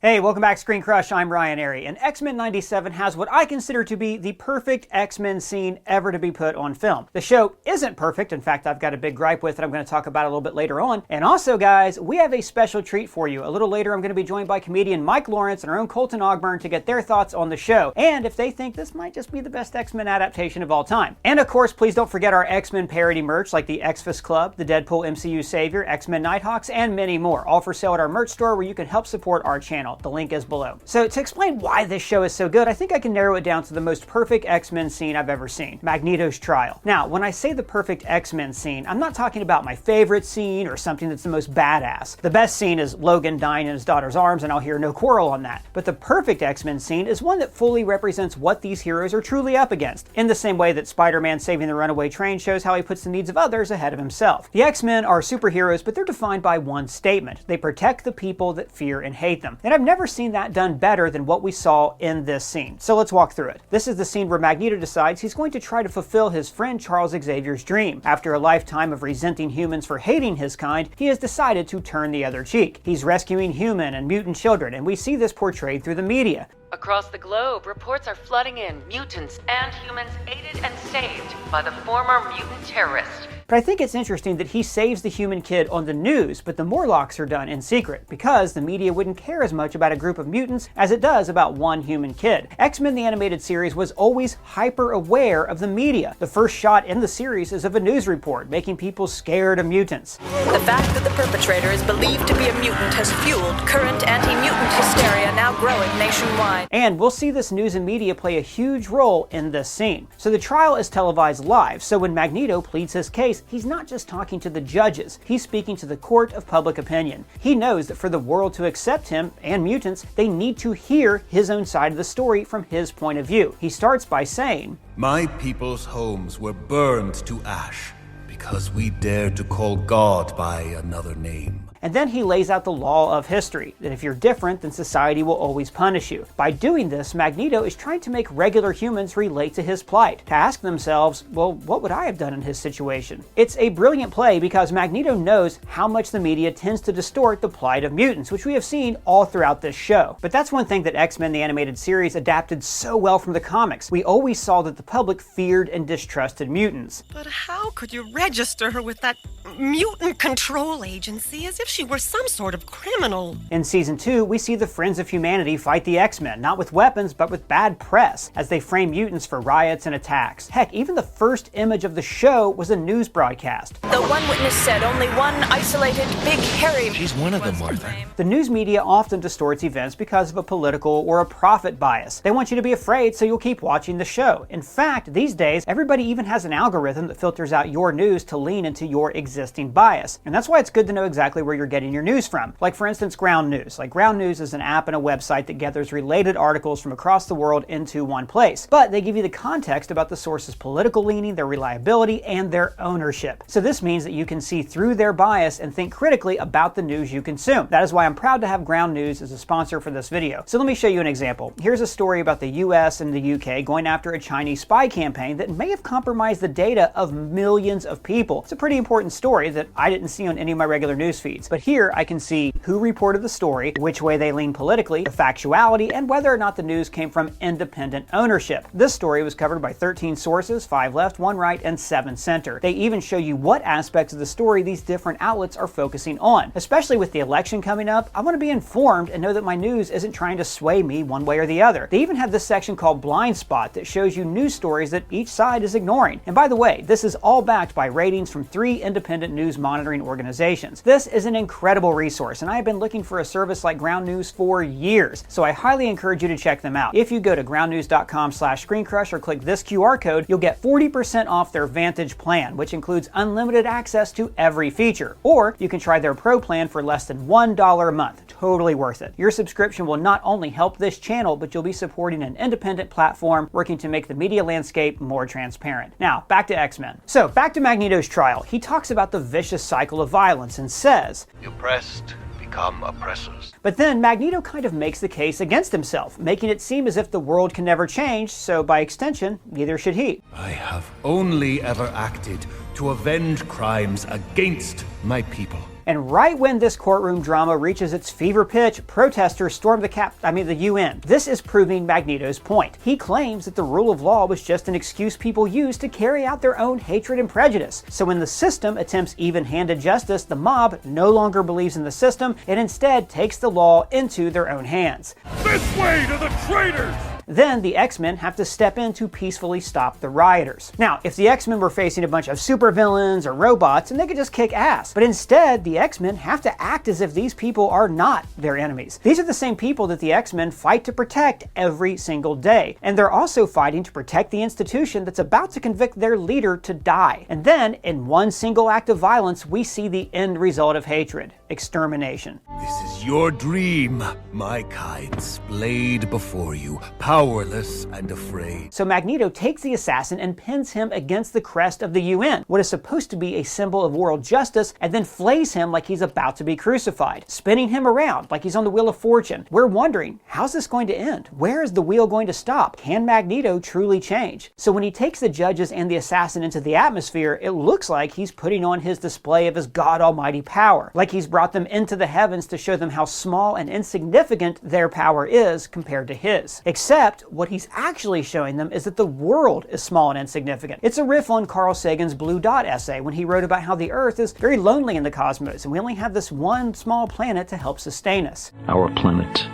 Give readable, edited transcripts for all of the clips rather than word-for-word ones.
Hey, welcome back, ScreenCrush. I'm Ryan Arey, and X-Men 97 has what I consider to be the perfect X-Men scene ever to be put on film. The show isn't perfect. In fact, I've got a big gripe with it I'm going to talk about a little bit later on. And also, guys, we have a special treat for you. A little later, I'm going to be joined by comedian Mike Lawrence and our own Colton Ogburn to get their thoughts on the show, and if they think this might just be the best X-Men adaptation of all time. And of course, please don't forget our X-Men parody merch like the X-Fist Club, the Deadpool MCU Savior, X-Men Nighthawks, and many more, all for sale at our merch store where you can help support our channel. The link is below. So to explain why this show is so good, I think I can narrow it down to the most perfect X-Men scene I've ever seen, Magneto's trial. Now, when I say the perfect X-Men scene, I'm not talking about my favorite scene or something that's the most badass. The best scene is Logan dying in his daughter's arms, and I'll hear no quarrel on that. But the perfect X-Men scene is one that fully represents what these heroes are truly up against, in the same way that Spider-Man saving the runaway train shows how he puts the needs of others ahead of himself. The X-Men are superheroes, but they're defined by one statement: they protect the people that fear and hate them. And I've never seen that done better than what we saw in this scene. So let's walk through it. This is the scene where Magneto decides he's going to try to fulfill his friend Charles Xavier's dream. After a lifetime of resenting humans for hating his kind, he has decided to turn the other cheek. He's rescuing human and mutant children, and we see this portrayed through the media. Across the globe, reports are flooding in, mutants and humans aided and saved by the former mutant terrorist. But I think it's interesting that he saves the human kid on the news, but the Morlocks are done in secret, because the media wouldn't care as much about a group of mutants as it does about one human kid. X-Men the Animated Series was always hyper-aware of the media. The first shot in the series is of a news report, making people scared of mutants. The fact that the perpetrator is believed to be a mutant has fueled current anti-mutant hysteria now growing nationwide. And we'll see this news and media play a huge role in this scene. So the trial is televised live, so when Magneto pleads his case, he's not just talking to the judges, he's speaking to the court of public opinion. He knows that for the world to accept him and mutants, they need to hear his own side of the story from his point of view. He starts by saying, "My people's homes were burned to ash because we dared to call God by another name." And then he lays out the law of history, that if you're different, then society will always punish you. By doing this, Magneto is trying to make regular humans relate to his plight, to ask themselves, well, what would I have done in his situation? It's a brilliant play because Magneto knows how much the media tends to distort the plight of mutants, which we have seen all throughout this show. But that's one thing that X-Men the Animated Series adapted so well from the comics. We always saw that the public feared and distrusted mutants. But how could you register her with that mutant control agency as if she were some sort of criminal? In Season 2, we see the Friends of Humanity fight the X-Men, not with weapons, but with bad press, as they frame mutants for riots and attacks. Heck, even the first image of the show was a news broadcast. The one witness said only one isolated, big, hairy... She's one of them, Martha. The news media often distorts events because of a political or a profit bias. They want you to be afraid so you'll keep watching the show. In fact, these days, everybody even has an algorithm that filters out your news to lean into your existing bias. And that's why it's good to know exactly where you're getting your news from. Like, for instance, Ground News. Like, Ground News is an app and a website that gathers related articles from across the world into one place. But they give you the context about the source's political leaning, their reliability, and their ownership. So this means that you can see through their bias and think critically about the news you consume. That is why I'm proud to have Ground News as a sponsor for this video. So let me show you an example. Here's a story about the US and the UK going after a Chinese spy campaign that may have compromised the data of millions of people. It's a pretty important story that I didn't see on any of my regular news feeds. But here I can see who reported the story, which way they lean politically, the factuality, and whether or not the news came from independent ownership. This story was covered by 13 sources, 5 left, 1 right, and 7 center. They even show you what aspects of the story these different outlets are focusing on. Especially with the election coming up, I want to be informed and know that my news isn't trying to sway me one way or the other. They even have this section called Blind Spot that shows you news stories that each side is ignoring. And by the way, this is all backed by ratings from 3 independent news monitoring organizations. This is an incredible resource, and I have been looking for a service like Ground News for years, so I highly encourage you to check them out. If you go to groundnews.com/ScreenCrush or click this QR code, you'll get 40% off their Vantage plan, which includes unlimited access to every feature. Or you can try their Pro plan for less than $1 a month. Totally worth it. Your subscription will not only help this channel, but you'll be supporting an independent platform working to make the media landscape more transparent. Now, back to X-Men. So, back to Magneto's trial. He talks about the vicious cycle of violence and says, "The oppressed become oppressors." But then Magneto kind of makes the case against himself, making it seem as if the world can never change, so by extension, neither should he. I have only ever acted to avenge crimes against my people. And right when this courtroom drama reaches its fever pitch, protesters storm the UN. This is proving Magneto's point. He claims that the rule of law was just an excuse people use to carry out their own hatred and prejudice. So when the system attempts even-handed justice, the mob no longer believes in the system and instead takes the law into their own hands. This way to the traitors! Then the X-Men have to step in to peacefully stop the rioters. Now, if the X-Men were facing a bunch of supervillains or robots, and they could just kick ass. But instead, the X-Men have to act as if these people are not their enemies. These are the same people that the X-Men fight to protect every single day. And they're also fighting to protect the institution that's about to convict their leader to die. And then, in one single act of violence, we see the end result of hatred: extermination. This is your dream, my kind, splayed before you, powerless and afraid. So Magneto takes the assassin and pins him against the crest of the UN, what is supposed to be a symbol of world justice, and then flays him like he's about to be crucified, spinning him around like he's on the Wheel of Fortune. We're wondering, how's this going to end? Where is the wheel going to stop? Can Magneto truly change? So when he takes the judges and the assassin into the atmosphere, it looks like he's putting on his display of his God Almighty power, like he's brought them into the heavens to show them how small and insignificant their power is compared to his. Except what he's actually showing them is that the world is small and insignificant. It's a riff on Carl Sagan's Blue Dot essay when he wrote about how the Earth is very lonely in the cosmos and we only have this one small planet to help sustain us. Our planet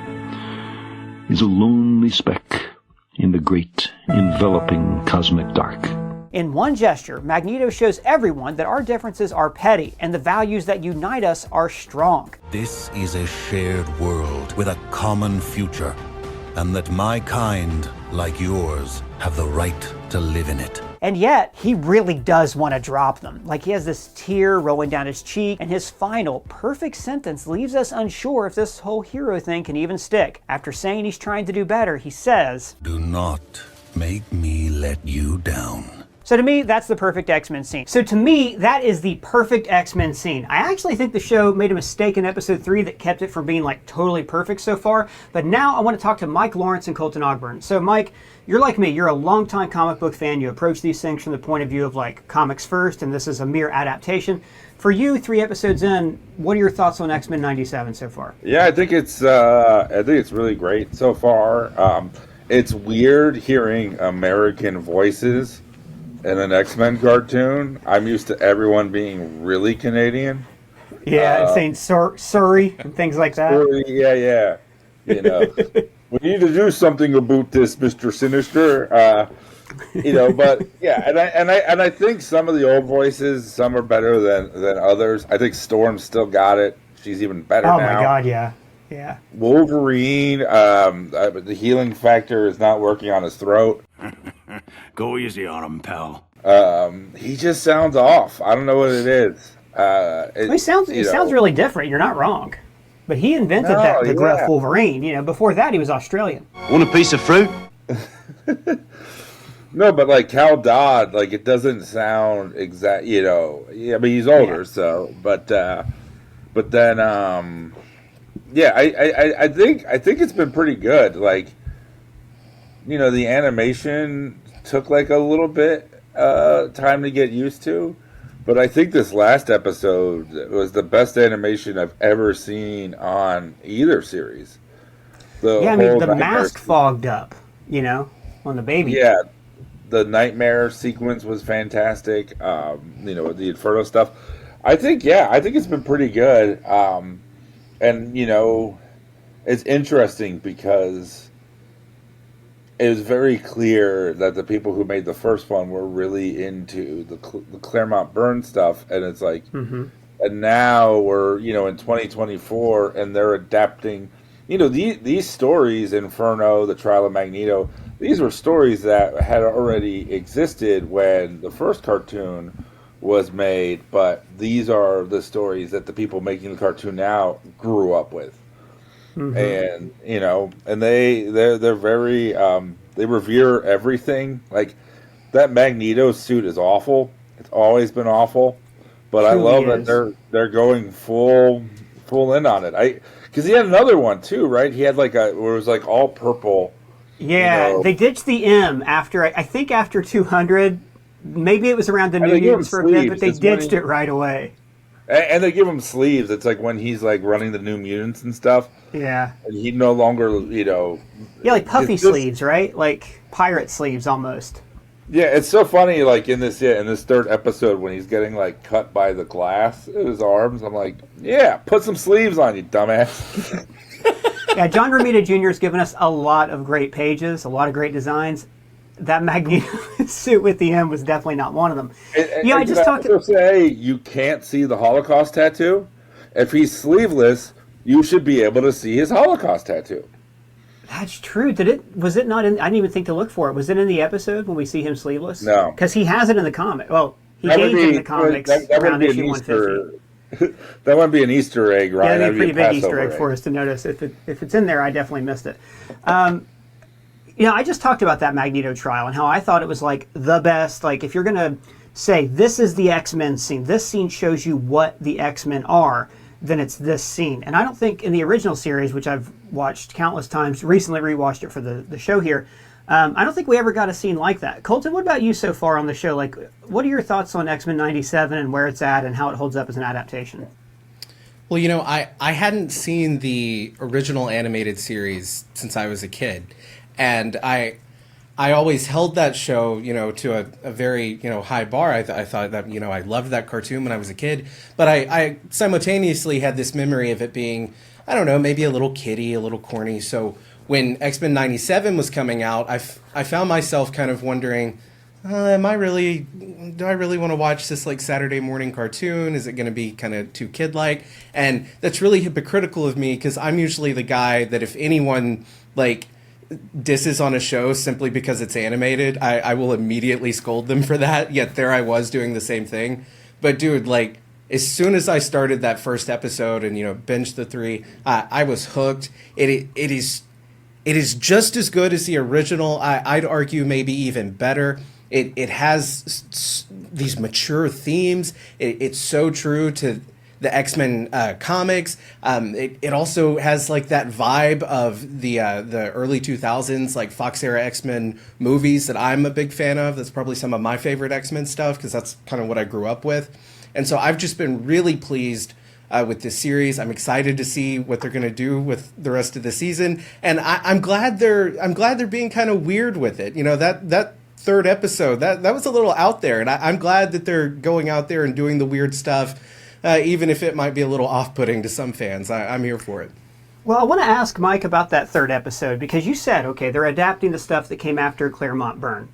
is a lonely speck in the great enveloping cosmic dark. In one gesture, Magneto shows everyone that our differences are petty and the values that unite us are strong. This is a shared world with a common future, and that my kind, like yours, have the right to live in it. And yet, he really does want to drop them. Like he has this tear rolling down his cheek, and his final, perfect sentence leaves us unsure if this whole hero thing can even stick. After saying he's trying to do better, he says, "Do not make me let you down." So to me, that's the perfect X-Men scene. So to me, that is the perfect X-Men scene. I actually think the show made a mistake in episode 3 that kept it from being like totally perfect so far. But now I want to talk to Mike Lawrence and Colton Ogburn. So Mike, you're like me, you're a longtime comic book fan. You approach these things from the point of view of like comics first, and this is a mere adaptation. For you, 3 episodes in, what are your thoughts on X-Men 97 so far? Yeah, I think it's really great so far. It's weird hearing American voices in an X-Men cartoon. I'm used to everyone being really Canadian. Yeah, and saying Surrey and things like that. Surrey, yeah. You know, we need to do something about this, Mr. Sinister. But yeah, and I think some of the old voices, some are better than others. I think Storm still got it. She's even better now. Oh my God, yeah. Wolverine, the healing factor is not working on his throat. Go easy on him, pal. He just sounds off. I don't know what it is. He sounds really different. You're not wrong. But he invented the gruff Wolverine. Before that, he was Australian. Want a piece of fruit? No, but like Cal Dodd, like it doesn't sound exact. I mean he's older, so. But then, I think it's been pretty good. Like, the animation took like a little bit time to get used to, but I think this last episode was the best animation I've ever seen on either series. The mask fogged up, on the baby. Yeah, the nightmare sequence was fantastic. With the Inferno stuff, I think it's been pretty good. And it's interesting because it was very clear that the people who made the first one were really into the Claremont Byrne stuff, and it's like, and now we're in 2024, and they're adapting. These stories, Inferno, the Trial of Magneto, these were stories that had already existed when the first cartoon was made, but these are the stories that the people making the cartoon now grew up with. And and they're very they revere everything. Like that Magneto suit is awful. It's always been awful, but I love that they're going full in on it. Because he had another one too, right? He had where it was like all purple. Yeah, they ditched the M after I think after 200. Maybe it was around the New Mutants for a bit, but they ditched it right away. And they give him sleeves. It's like when he's like running the New Mutants and stuff. Yeah. And he no longer, Yeah, like puffy sleeves, right? Like pirate sleeves almost. Yeah, it's so funny. Like in this third episode when he's getting like cut by the glass in his arms, I'm like, yeah, put some sleeves on, you dumbass. Yeah, John Romita Jr. has given us a lot of great pages, a lot of great designs. That Magneto suit with the M was definitely not one of them. I just talked to say you can't see the Holocaust tattoo. If he's sleeveless, you should be able to see his Holocaust tattoo. That's true. Was it not in? I didn't even think to look for it. Was it in the episode when we see him sleeveless? No, because he has it in the comic. Well, he gained it in the comics around issue 150. That wouldn't be an Easter egg, right? Yeah, that'd be a pretty big Easter egg for us to notice. If it's in there, I definitely missed it. I just talked about that Magneto trial and how I thought it was like the best. Like if you're gonna say this is the X-Men scene, this scene shows you what the X-Men are, then it's this scene. And I don't think in the original series, which I've watched countless times, recently rewatched it for the show here, I don't think we ever got a scene like that. Colton, what about you so far on the show? Like, what are your thoughts on X-Men 97 and where it's at and how it holds up as an adaptation? Well, I hadn't seen the original animated series since I was a kid. And I always held that show, to a very, high bar. I thought that, I loved that cartoon when I was a kid. But I simultaneously had this memory of it being, I don't know, maybe a little kiddie, a little corny. So when X-Men 97 was coming out, I found myself kind of wondering, do I really want to watch this like Saturday morning cartoon? Is it going to be kind of too kid-like? And that's really hypocritical of me because I'm usually the guy that if anyone like disses on a show simply because it's animated, I will immediately scold them for that. Yet there I was doing the same thing. But dude, like as soon as I started that first episode and binged the 3, I was hooked. It is just as good as the original. I'd argue maybe even better. It has these mature themes. It's so true to the X-Men comics. It also has like that vibe of the early 2000s, like Fox era X-Men movies that I'm a big fan of. That's probably some of my favorite X-Men stuff because that's kind of what I grew up with. And so I've just been really pleased with this series. I'm excited to see what they're going to do with the rest of the season, and I'm glad they're being kind of weird with it. That third episode that was a little out there, and I'm glad that they're going out there and doing the weird stuff, even if it might be a little off-putting to some fans. I'm here for it. Well, I want to ask Mike about that third episode because you said, okay, they're adapting the stuff that came after Claremont Byrne.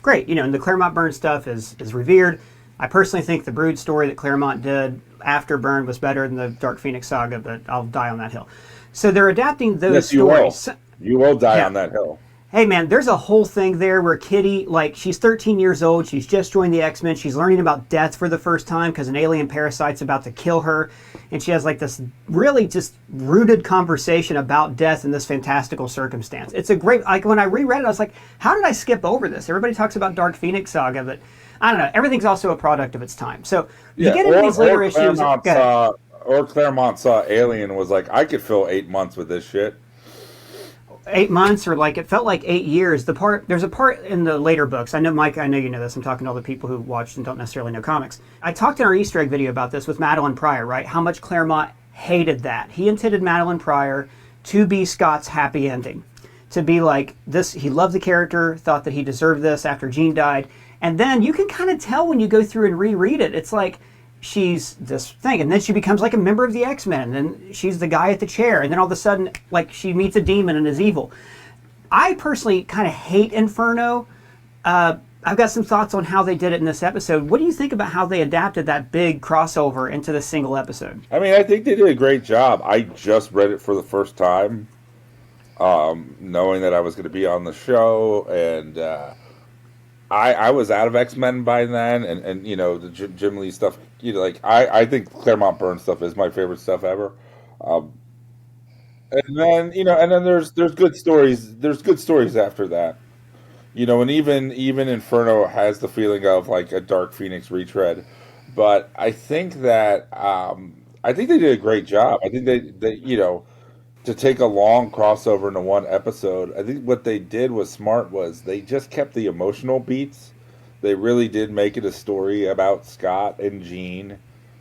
Great, and the Claremont Byrne stuff is revered. I personally think the Brood story that Claremont did after Byrne was better than the Dark Phoenix saga, but I'll die on that hill. So they're adapting those stories. You will die on that hill. Hey man, there's a whole thing there where Kitty, like she's 13 years old, she's just joined the X-Men, she's learning about death for the first time because an alien parasite's about to kill her, and she has like this really just rooted conversation about death in this fantastical circumstance. It's a great, like when I reread it, I was like, how did I skip over this? Everybody talks about Dark Phoenix saga, but I don't know. Everything's also a product of its time. So you get into these later issues. Claremont saw Alien was like, I could fill 8 months with this shit. 8 months, or like it felt like 8 years. There's a part in the later books. I know, Mike, I know you know this. I'm talking to all the people who watched and don't necessarily know comics. I talked in our Easter egg video about this with Madeline Pryor, right? How much Claremont hated that. He intended Madeline Pryor to be Scott's happy ending. To be like this, he loved the character, thought that he deserved this after Jean died. And then you can kind of tell when you go through and reread it. It's like she's this thing, and then she becomes like a member of the X-Men, and then she's the guy at the chair, and then all of a sudden, like she meets a demon and is evil. I personally kind of hate Inferno. I've got some thoughts on how they did it in this episode. What do you think about how they adapted that big crossover into this single episode? I mean, I think they did a great job. I just read it for the first time, knowing that I was going to be on the show, and I was out of X-Men by then, and the Jim Lee stuff. I think Claremont Byrne stuff is my favorite stuff ever. And then there's good stories. There's good stories after that. And even Inferno has the feeling of like a Dark Phoenix retread. But I think that they did a great job. I think they to take a long crossover into one episode, I think what they did was smart. Was they just kept the emotional beats. They really did make it a story about Scott and Jean.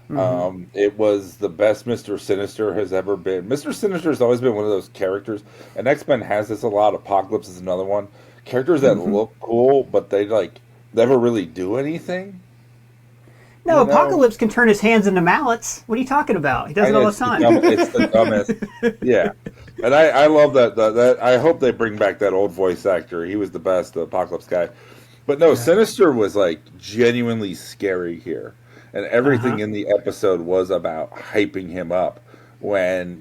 It was the best Mr. Sinister has ever been. Mr. Sinister has always been one of those characters, and X-Men has this a lot. Apocalypse is another one. Characters that look cool, but they like never really do anything. No, Apocalypse can turn his hands into mallets. What are you talking about? He does it all the time. It's the dumbest. Yeah. And I love that. I hope they bring back that old voice actor. He was the best, the Apocalypse guy. But no, Sinister was like genuinely scary here. And everything in the episode was about hyping him up. When,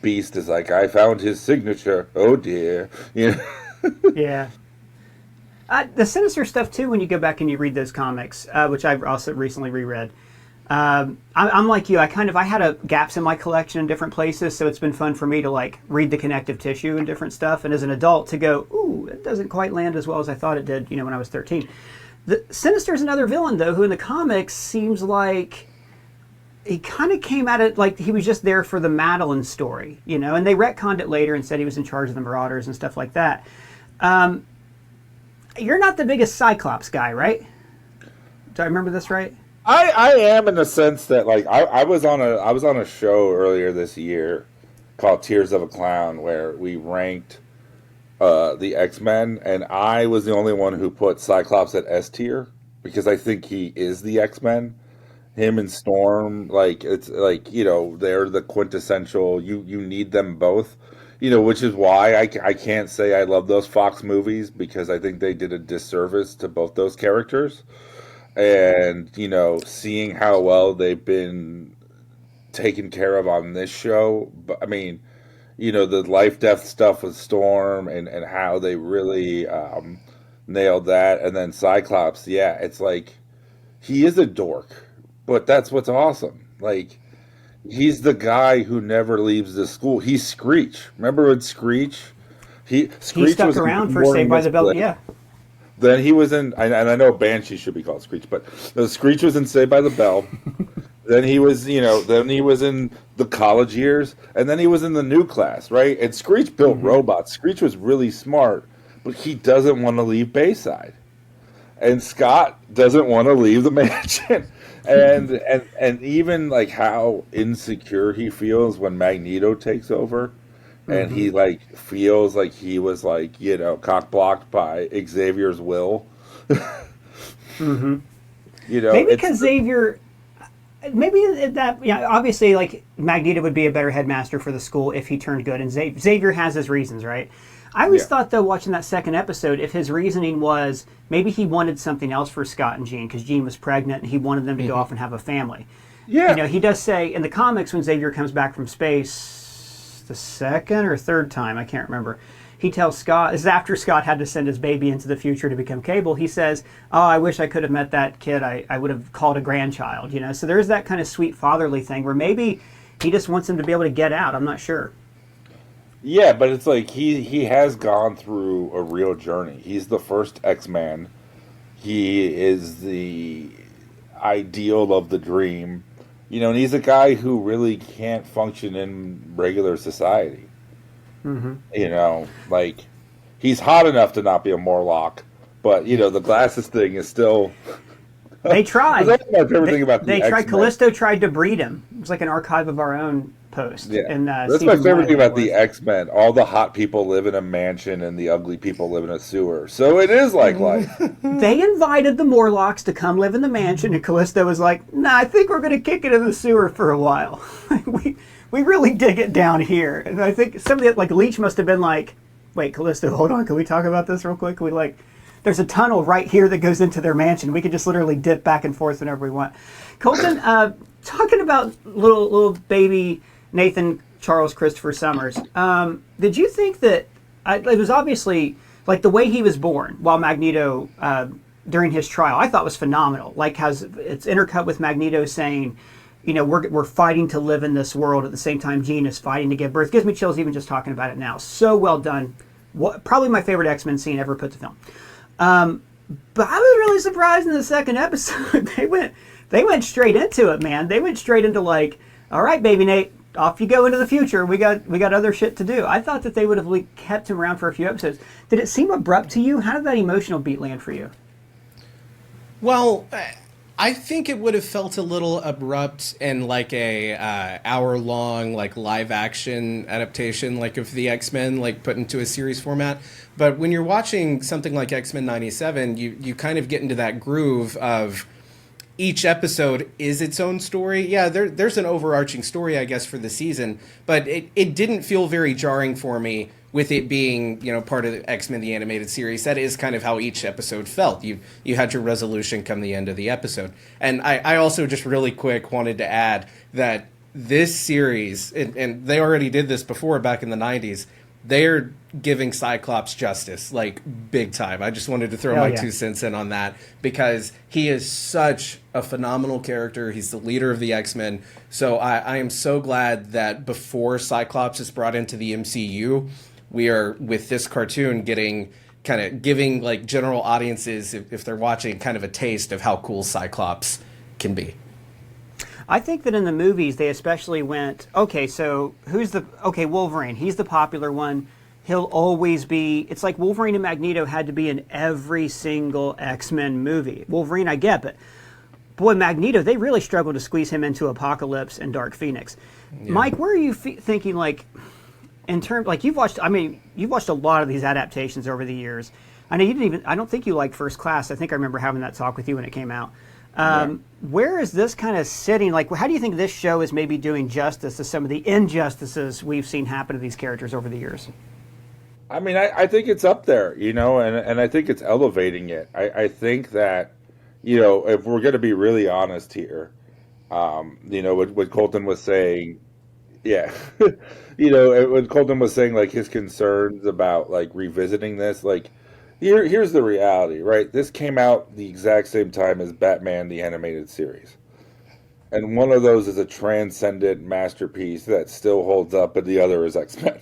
Beast is like, I found his signature. Oh dear. Yeah. The Sinister stuff, too, when you go back and you read those comics, which I've also recently reread, I'm like you. I had gaps in my collection in different places, so it's been fun for me to, like, read the connective tissue and different stuff, and as an adult to go, ooh, it doesn't quite land as well as I thought it did, when I was 13. The Sinister's another villain, though, who in the comics seems like he kind of came at it like he was just there for the Madeline story, and they retconned it later and said he was in charge of the Marauders and stuff like that. You're not the biggest Cyclops guy, right? Do I remember this right? I am, in the sense that, like, I was on a show earlier this year called Tears of a Clown, where we ranked the X-Men, and I was the only one who put Cyclops at S tier because I think he is the X-Men. Him and Storm, like, it's like, they're the quintessential. You need them both. Which is why I can't say I love those Fox movies, because I think they did a disservice to both those characters. And, seeing how well they've been taken care of on this show. But I mean, the life-death stuff with Storm and how they really nailed that. And then Cyclops, yeah, it's like, he is a dork, but that's what's awesome. Like, he's the guy who never leaves the school. He's Screech. Remember with Screech? Screech stuck was around for Saved by the Bell. Yeah. Then he was in, and I know Banshee should be called Screech, but Screech was in Saved by the Bell. Then he was, then he was in the college years, and then he was in the new class, right? And Screech built robots. Screech was really smart, but he doesn't want to leave Bayside. And Scott doesn't want to leave the mansion. And even like how insecure he feels when Magneto takes over, and he like feels like he was like cock blocked by Xavier's will. Maybe because Xavier, maybe that obviously like Magneto would be a better headmaster for the school if he turned good, and Xavier has his reasons, right? I always thought, though, watching that second episode, if his reasoning was maybe he wanted something else for Scott and Jean, because Jean was pregnant and he wanted them to go off and have a family. Yeah. He does say in the comics when Xavier comes back from space the second or third time, I can't remember, he tells Scott, this is after Scott had to send his baby into the future to become Cable, he says, oh, I wish I could have met that kid. I would have called a grandchild, So there's that kind of sweet fatherly thing where maybe he just wants him to be able to get out. I'm not sure. Yeah, but it's like he has gone through a real journey. He's the first X-Man. He is the ideal of the dream. And he's a guy who really can't function in regular society. Like, he's hot enough to not be a Morlock, but, the glasses thing is still... They tried. That's my favorite thing about the They tried. X-Men. Callisto tried to breed him. It was like an archive of our own post. Yeah. And, that's my favorite thing about the X-Men. All the hot people live in a mansion and the ugly people live in a sewer. So it is like life. They invited the Morlocks to come live in the mansion, and Callisto was like, nah, I think we're going to kick it in the sewer for a while. we really dig it down here. And I think somebody like Leech must have been like, wait, Callisto, hold on. Can we talk about this real quick? Can we there's a tunnel right here that goes into their mansion. We could just literally dip back and forth whenever we want. Colton, talking about little baby Nathan Charles Christopher Summers, did you think that it was obviously like the way he was born while Magneto during his trial, I thought was phenomenal. Like how it's intercut with Magneto saying, we're fighting to live in this world at the same time Jean is fighting to give birth. Gives me chills even just talking about it now. So well done. Probably my favorite X-Men scene ever put to film. But I was really surprised in the second episode. They went straight into it, man. They went straight into like, all right, baby Nate, off you go into the future. We got other shit to do. I thought that they would have kept him around for a few episodes. Did it seem abrupt to you? How did that emotional beat land for you? Well, I think it would have felt a little abrupt in like a hour-long like live-action adaptation, like of the X-Men, like put into a series format. But when you're watching something like X-Men '97, you kind of get into that groove of each episode is its own story. Yeah, there's an overarching story, I guess, for the season, but it didn't feel very jarring for me with it being, part of the X-Men the Animated Series. That is kind of how each episode felt. You had your resolution come the end of the episode. And I also just really quick wanted to add that this series, and they already did this before back in the 90s, they're giving Cyclops justice, like, big time. I just wanted to throw my 2 cents in on that, because he is such a phenomenal character. He's the leader of the X-Men. So I am so glad that before Cyclops is brought into the MCU, we are, with this cartoon, giving like general audiences, if they're watching, kind of a taste of how cool Cyclops can be. I think that in the movies they especially went, okay, so Wolverine, he's the popular one. He'll always be, it's like Wolverine and Magneto had to be in every single X-Men movie. Wolverine, I get, but boy, Magneto, they really struggled to squeeze him into Apocalypse and Dark Phoenix. Yeah. Mike, where are you thinking, like, in terms, like, you've watched a lot of these adaptations over the years. I know I don't think you liked First Class. I think I remember having that talk with you when it came out. Where is this kind of sitting? Like, how do you think this show is maybe doing justice to some of the injustices we've seen happen to these characters over the years? I mean, I think it's up there, and I think it's elevating it. I think that, if we're going to be really honest here, what Colton was saying, yeah, when Colton was saying, like, his concerns about, like, revisiting this, like, here's the reality, right? This came out the exact same time as Batman the Animated Series. And one of those is a transcendent masterpiece that still holds up, and the other is X-Men.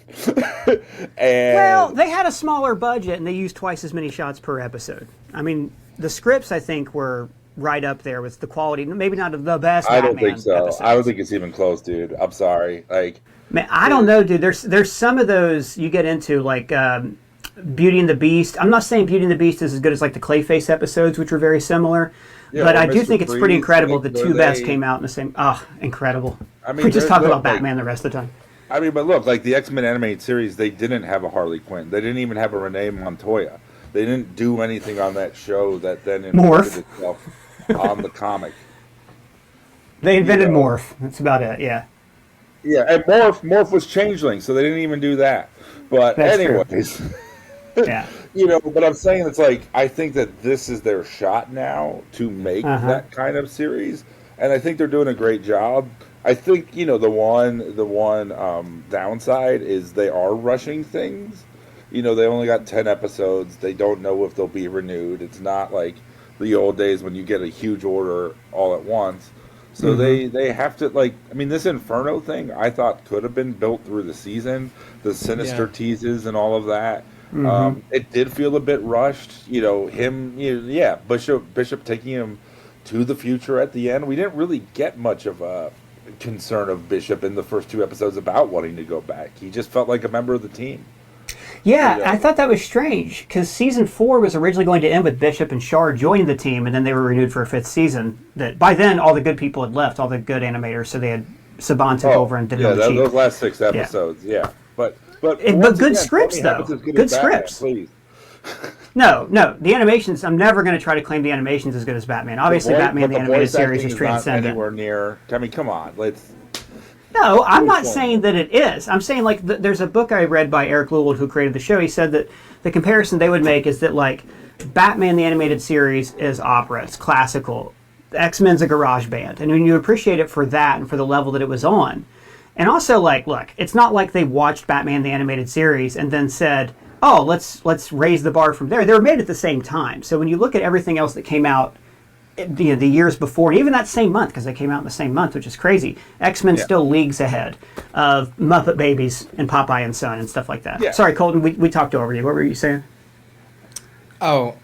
Well, they had a smaller budget, and they used twice as many shots per episode. I mean, the scripts, I think, were right up there with the quality. Maybe not of the best Batman I don't think so. episodes. I don't think it's even close, dude. I'm sorry. Like, man, I don't know, dude. There's some of those you get into, like Beauty and the Beast. I'm not saying Beauty and the Beast is as good as like the Clayface episodes, which were very similar. Yeah, but I do think it's pretty incredible. Like, the two best came out in the same. Oh, incredible. I mean, we just talk about Batman the rest of the time. I mean, but look, like the X-Men Animated Series, they didn't have a Harley Quinn. They didn't even have a Renee Montoya. They didn't do anything on that show that then invented itself on the comic. They invented Morph. That's about it, yeah. Yeah, and Morph was Changeling, so they didn't even do that. But that's anyways. Yeah. But I'm saying it's like, I think that this is their shot now to make that kind of series, and I think they're doing a great job. I think, the one downside is they are rushing things. They only got 10 episodes. They don't know if they'll be renewed. It's not like the old days when you get a huge order all at once. So they have to, like, I mean, this Inferno thing I thought could have been built through the season, the Sinister teases and all of that. It did feel a bit rushed, Bishop taking him to the future at the end. We didn't really get much of a concern of Bishop in the first 2 episodes about wanting to go back. He just felt like a member of the team. Yeah, I thought that was strange, because season 4 was originally going to end with Bishop and Shard joining the team, and then they were renewed for a 5th season. That by then, all the good people had left, all the good animators, so they had Saban took over and did it on the cheap. Those last 6 episodes, But good scripts, though. Good scripts. Please. No, the animations, I'm never going to try to claim the animations as good as Batman. Obviously, Batman, the animated series, is transcendent. Anywhere near. I mean, come on. No, I'm not saying that it is. I'm saying, like, there's a book I read by Eric Lewald, who created the show. He said that the comparison they would make is that, like, Batman, the animated series, is opera. It's classical. X-Men's a garage band. And when you appreciate it for that and for the level that it was on. And also, like, look, it's not like they watched Batman, the animated series, and then said, oh, let's raise the bar from there. They were made at the same time. So when you look at everything else that came out the years before, and even that same month, because they came out in the same month, which is crazy, X-Men still leagues ahead of Muppet Babies and Popeye and Son and stuff like that. Yeah. Sorry, Colton, we talked over you. What were you saying? Oh,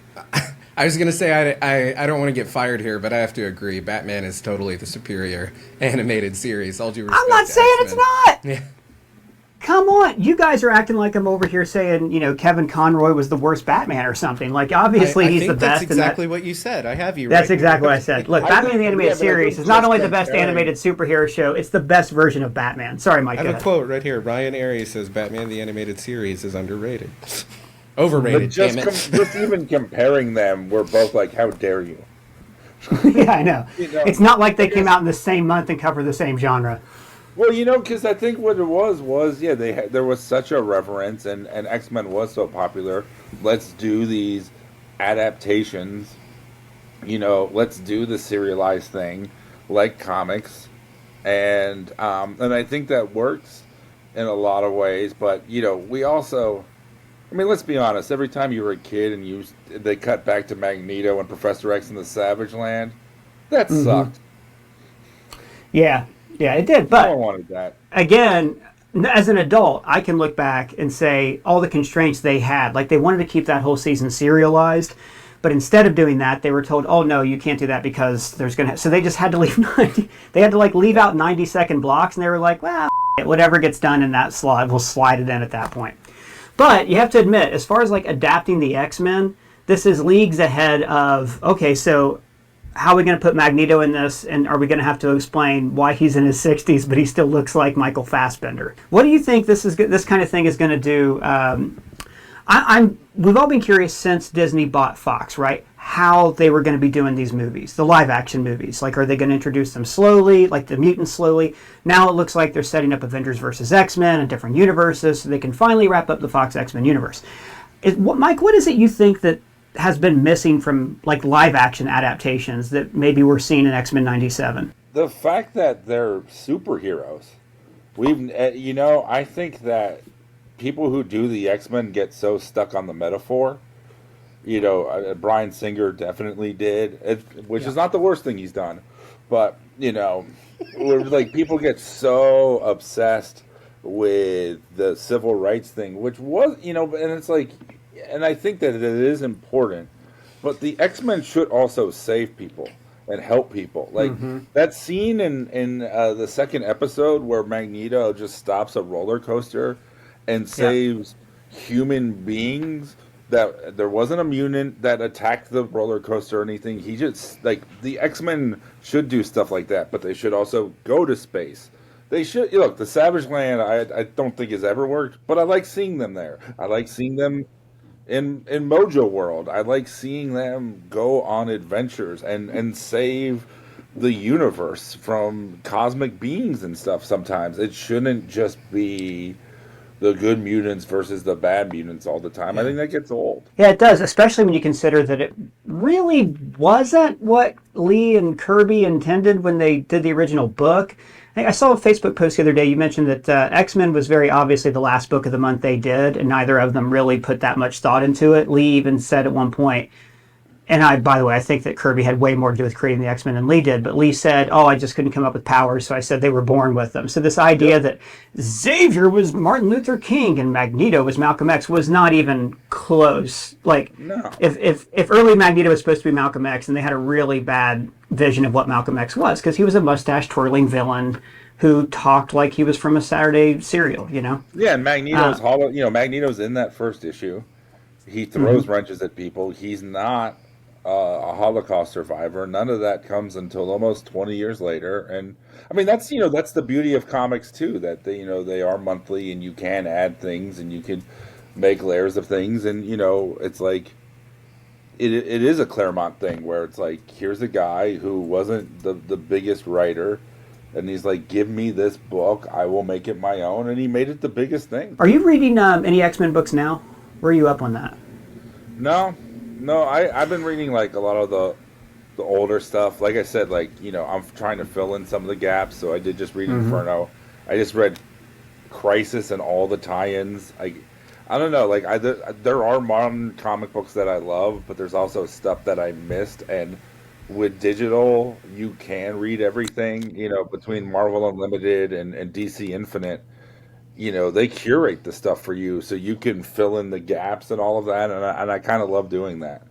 I was going to say I don't want to get fired here, but I have to agree. Batman is totally the superior animated series. All due respect. I'm not saying it's not. Yeah. come on, you guys are acting like I'm over here saying, Kevin Conroy was the worst Batman or something. Like, obviously he's the best. That's exactly what you said. I have you. That's exactly what I said. Look, Batman the Animated Series is not only the best animated superhero show, it's the best version of Batman. Sorry, Mike. I have a quote right here. Ryan Arey says Batman the Animated Series is underrated. Overrated, but just even comparing them, we're both like, how dare you? Yeah, I know. It's not like they came out in the same month and cover the same genre. Well, because I think what it was there was such a reverence, and X-Men was so popular. Let's do these adaptations. Let's do the serialized thing, like comics, and I think that works in a lot of ways. But we also, let's be honest. Every time you were a kid and they cut back to Magneto and Professor X in the Savage Land, that sucked. Yeah, it did. But no one wanted that. Again, as an adult, I can look back and say all the constraints they had. Like, they wanted to keep that whole season serialized, but instead of doing that, they were told, "Oh no, you can't do that because there's gonna." So they just had to leave 90. They had to leave out 90-second blocks, and they were like, "Well, whatever gets done in that slot, we'll slide it in at that point." But you have to admit, as far as adapting the X-Men, this is leagues ahead of, okay, so how are we going to put Magneto in this, and are we going to have to explain why he's in his 60s but he still looks like Michael Fassbender? What do you think this kind of thing is going to do? We've all been curious since Disney bought Fox, right? How they were going to be doing these movies, the live-action movies. Like, are they going to introduce them slowly, like the mutants slowly? Now it looks like they're setting up Avengers versus X-Men and different universes so they can finally wrap up the Fox X-Men universe. Mike, what is it you think that has been missing from live-action adaptations that maybe we're seeing in X-Men 97? The fact that they're superheroes. I think that people who do the X-Men get so stuck on the metaphor. Bryan Singer definitely did, which is not the worst thing he's done. But, people get so obsessed with the civil rights thing, which was, and it's like, and I think that it is important, but the X-Men should also save people and help people. Like, that scene in the second episode where Magneto just stops a roller coaster and saves human beings. That there wasn't a mutant that attacked the roller coaster or anything. He just, the X-Men should do stuff like that, but they should also go to space. They should, look, the Savage Land, I don't think has ever worked, but I like seeing them there. I like seeing them in Mojo World. I like seeing them go on adventures and save the universe from cosmic beings and stuff sometimes. It shouldn't just be the good mutants versus the bad mutants all the time. I think that gets old. Yeah, it does, especially when you consider that it really wasn't what Lee and Kirby intended when they did the original book. I saw a Facebook post the other day. You mentioned that X-Men was very obviously the last book of the month they did, and neither of them really put that much thought into it. Lee even said at one point, and by the way, I think that Kirby had way more to do with creating the X-Men than Lee did, but Lee said, I just couldn't come up with powers, so I said they were born with them. So this idea that Xavier was Martin Luther King and Magneto was Malcolm X was not even close. No. If early Magneto was supposed to be Malcolm X, and they had a really bad vision of what Malcolm X was, because he was a mustache-twirling villain who talked like he was from a Saturday serial, Yeah, and Magneto's Magneto's in that first issue. He throws wrenches at people. He's not a Holocaust survivor. None of that comes until almost 20 years later. And that's that's the beauty of comics too, that they are monthly and you can add things and you can make layers of things, and it's like it is a Claremont thing where it's like, here's a guy who wasn't the biggest writer, and he's like, give me this book, I will make it my own, and he made it the biggest thing. Are you reading any X-Men books now? Where are you up on that? No, I've been reading a lot of the older stuff. Like I said, I'm trying to fill in some of the gaps. So I did just read Inferno. I just read Crisis and all the tie-ins. I don't know. There are modern comic books that I love, but there's also stuff that I missed. And with digital, you can read everything. Between Marvel Unlimited and DC Infinite. They curate the stuff for you so you can fill in the gaps and all of that, and I kind of love doing that.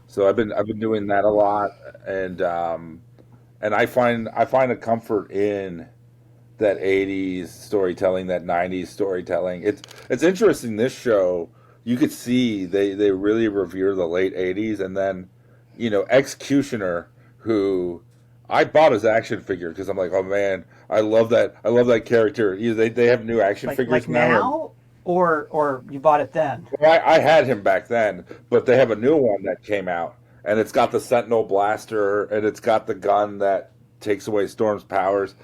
So I've been doing that a lot, and I find a comfort in that 80s storytelling, that 90s storytelling. It's interesting. This show, you could see they really revere the late 80s, and then, you know, Executioner, who I bought his action figure because I'm like, oh man, I love that character. They have new action figures like now, or you bought it then? Well, I had him back then, but they have a new one that came out, and it's got the Sentinel blaster, and it's got the gun that takes away Storm's powers.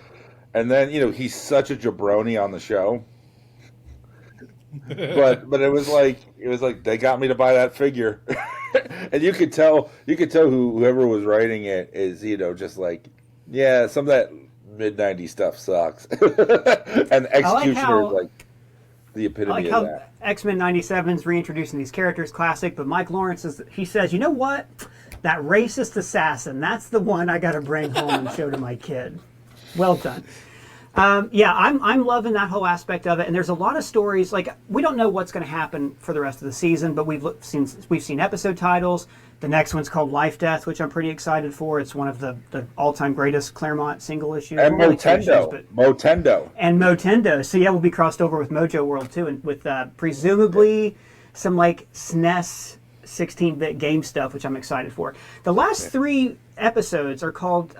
And then, you know, he's such a jabroni on the show. but it was like they got me to buy that figure. And you could tell whoever was writing it is, you know, just like, yeah, some of that mid-90s stuff sucks. And Executioner is like the epitome of that. X-Men 97's reintroducing these characters, classic, but Mike Lawrence says, you know what? That racist assassin, that's the one I got to bring home and show to my kid. Well done. Yeah, I'm loving that whole aspect of it, and there's a lot of stories. Like, we don't know what's going to happen for the rest of the season, but we've seen episode titles. The next one's called Life Death, which I'm pretty excited for. It's one of the all-time greatest Claremont single issues. And Motendo. And Motendo. So yeah, we'll be crossed over with Mojo World too, and with presumably some like SNES 16-bit game stuff, which I'm excited for. The last 3 episodes are called.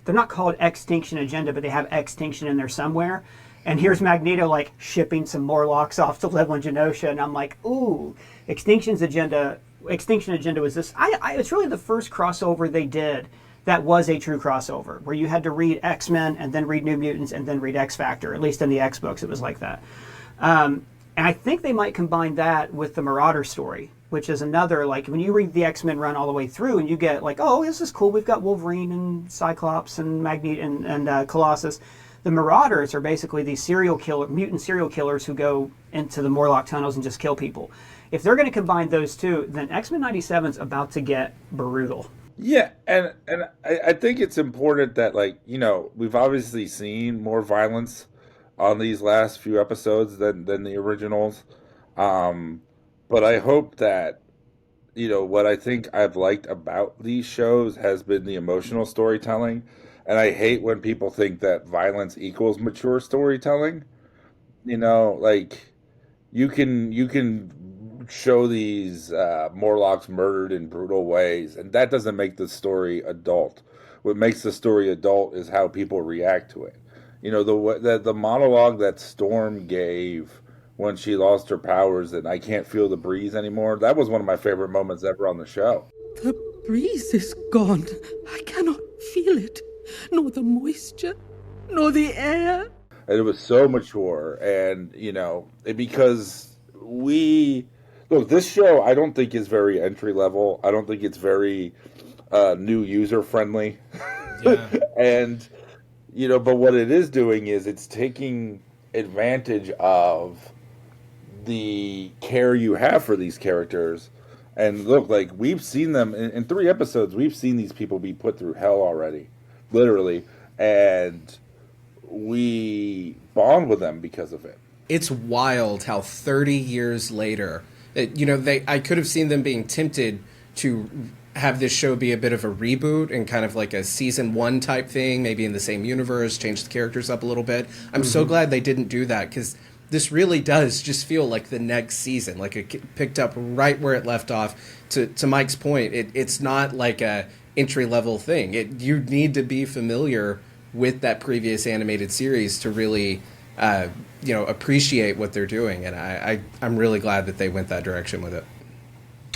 They're not called Extinction Agenda, but they have Extinction in there somewhere. And here's Magneto like shipping some Morlocks off to live on Genosha, and I'm like, ooh, Extinction Agenda was this. It's really the first crossover they did that was a true crossover, where you had to read X-Men and then read New Mutants and then read X-Factor. At least in the X books, it was like that. And I think they might combine that with the Marauder story, which is another, like, when you read the X-Men run all the way through and you get like, oh, this is cool. We've got Wolverine and Cyclops and Magneto and Colossus. The Marauders are basically these mutant serial killers who go into the Morlock tunnels and just kill people. If they're going to combine those two, then X-Men 97's about to get brutal. Yeah, and I think it's important that, like, you know, we've obviously seen more violence on these last few episodes than the originals. But I hope that, you know, what I think I've liked about these shows has been the emotional storytelling. And I hate when people think that violence equals mature storytelling. You know, like, you can show these Morlocks murdered in brutal ways, and that doesn't make the story adult. What makes the story adult is how people react to it. You know, the monologue that Storm gave when she lost her powers and I can't feel the breeze anymore, that was one of my favorite moments ever on the show. The breeze is gone. I cannot feel it. Nor the moisture, nor the air. And it was so mature, and, you know, because this show I don't think is very entry level. I don't think it's very new user friendly. Yeah. And, you know, but what it is doing is it's taking advantage of the care you have for these characters. And look, like, we've seen them in 3 episodes, we've seen these people be put through hell already. Literally, and we bond with them because of it. It's wild how 30 years later, I could have seen them being tempted to have this show be a bit of a reboot and kind of like a season 1 type thing, maybe in the same universe, change the characters up a little bit. I'm so glad they didn't do that, because this really does just feel like the next season, like it picked up right where it left off. To Mike's point, it's not like a entry-level thing. You need to be familiar with that previous animated series to really appreciate what they're doing, and I'm really glad that they went that direction with it.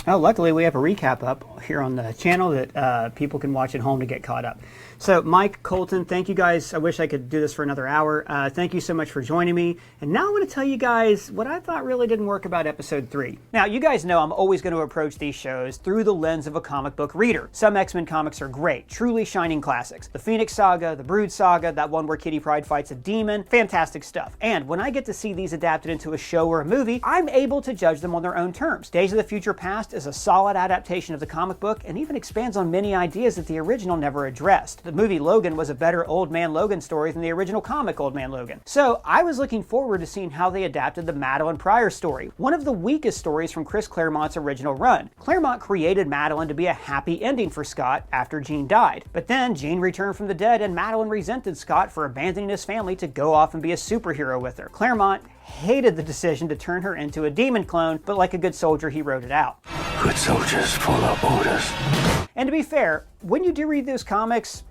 Oh, luckily we have a recap up here on the channel that people can watch at home to get caught up. So, Mike, Colton, thank you guys. I wish I could do this for another hour. Thank you so much for joining me. And now I want to tell you guys what I thought really didn't work about episode 3. Now, you guys know I'm always going to approach these shows through the lens of a comic book reader. Some X-Men comics are great, truly shining classics. The Phoenix Saga, the Brood Saga, that one where Kitty Pryde fights a demon, fantastic stuff. And when I get to see these adapted into a show or a movie, I'm able to judge them on their own terms. Days of the Future Past is a solid adaptation of the comic book and even expands on many ideas that the original never addressed. The movie Logan was a better Old Man Logan story than the original comic Old Man Logan. So I was looking forward to seeing how they adapted the Madeline Pryor story, one of the weakest stories from Chris Claremont's original run. Claremont created Madeline to be a happy ending for Scott after Jean died. But then Jean returned from the dead and Madeline resented Scott for abandoning his family to go off and be a superhero with her. Claremont hated the decision to turn her into a demon clone, but like a good soldier, he wrote it out. Good soldiers follow orders. And to be fair, when you do read those comics,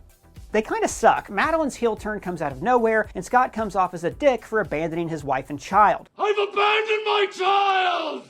they kind of suck. Madeline's heel turn comes out of nowhere, and Scott comes off as a dick for abandoning his wife and child. I've abandoned my child!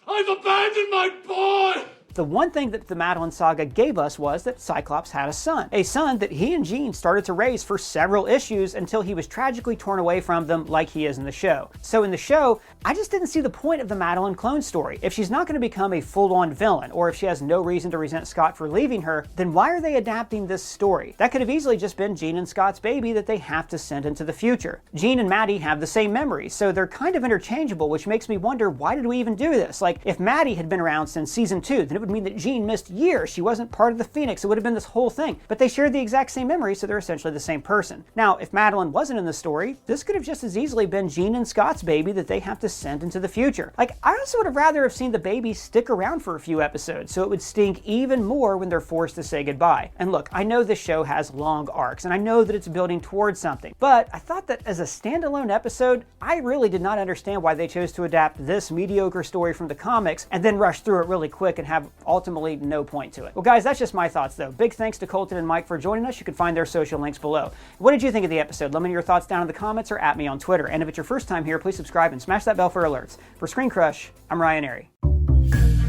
I've abandoned my boy! The one thing that the Madeline saga gave us was that Cyclops had a son that he and Jean started to raise for several issues until he was tragically torn away from them like he is in the show. So in the show, I just didn't see the point of the Madeline clone story. If she's not going to become a full-on villain, or if she has no reason to resent Scott for leaving her, then why are they adapting this story? That could have easily just been Jean and Scott's baby that they have to send into the future. Jean and Maddie have the same memories, so they're kind of interchangeable, which makes me wonder, why did we even do this? Like, if Maddie had been around since season 2, then it would mean that Jean missed years. She wasn't part of the Phoenix. It would have been this whole thing. But they shared the exact same memories, so they're essentially the same person. Now, if Madeline wasn't in the story, this could have just as easily been Jean and Scott's baby that they have to send into the future. Like, I also would have rather have seen the baby stick around for a few episodes, so it would stink even more when they're forced to say goodbye. And look, I know this show has long arcs, and I know that it's building towards something, but I thought that as a standalone episode, I really did not understand why they chose to adapt this mediocre story from the comics and then rush through it really quick and have ultimately no point to it. Well guys, that's just my thoughts though. Big thanks to Colton and Mike for joining us. You can find their social links below. What did you think of the episode? Let me know your thoughts down in the comments or at me on Twitter. And if it's your first time here, please subscribe and smash that bell for alerts. For ScreenCrush, I'm Ryan Arey.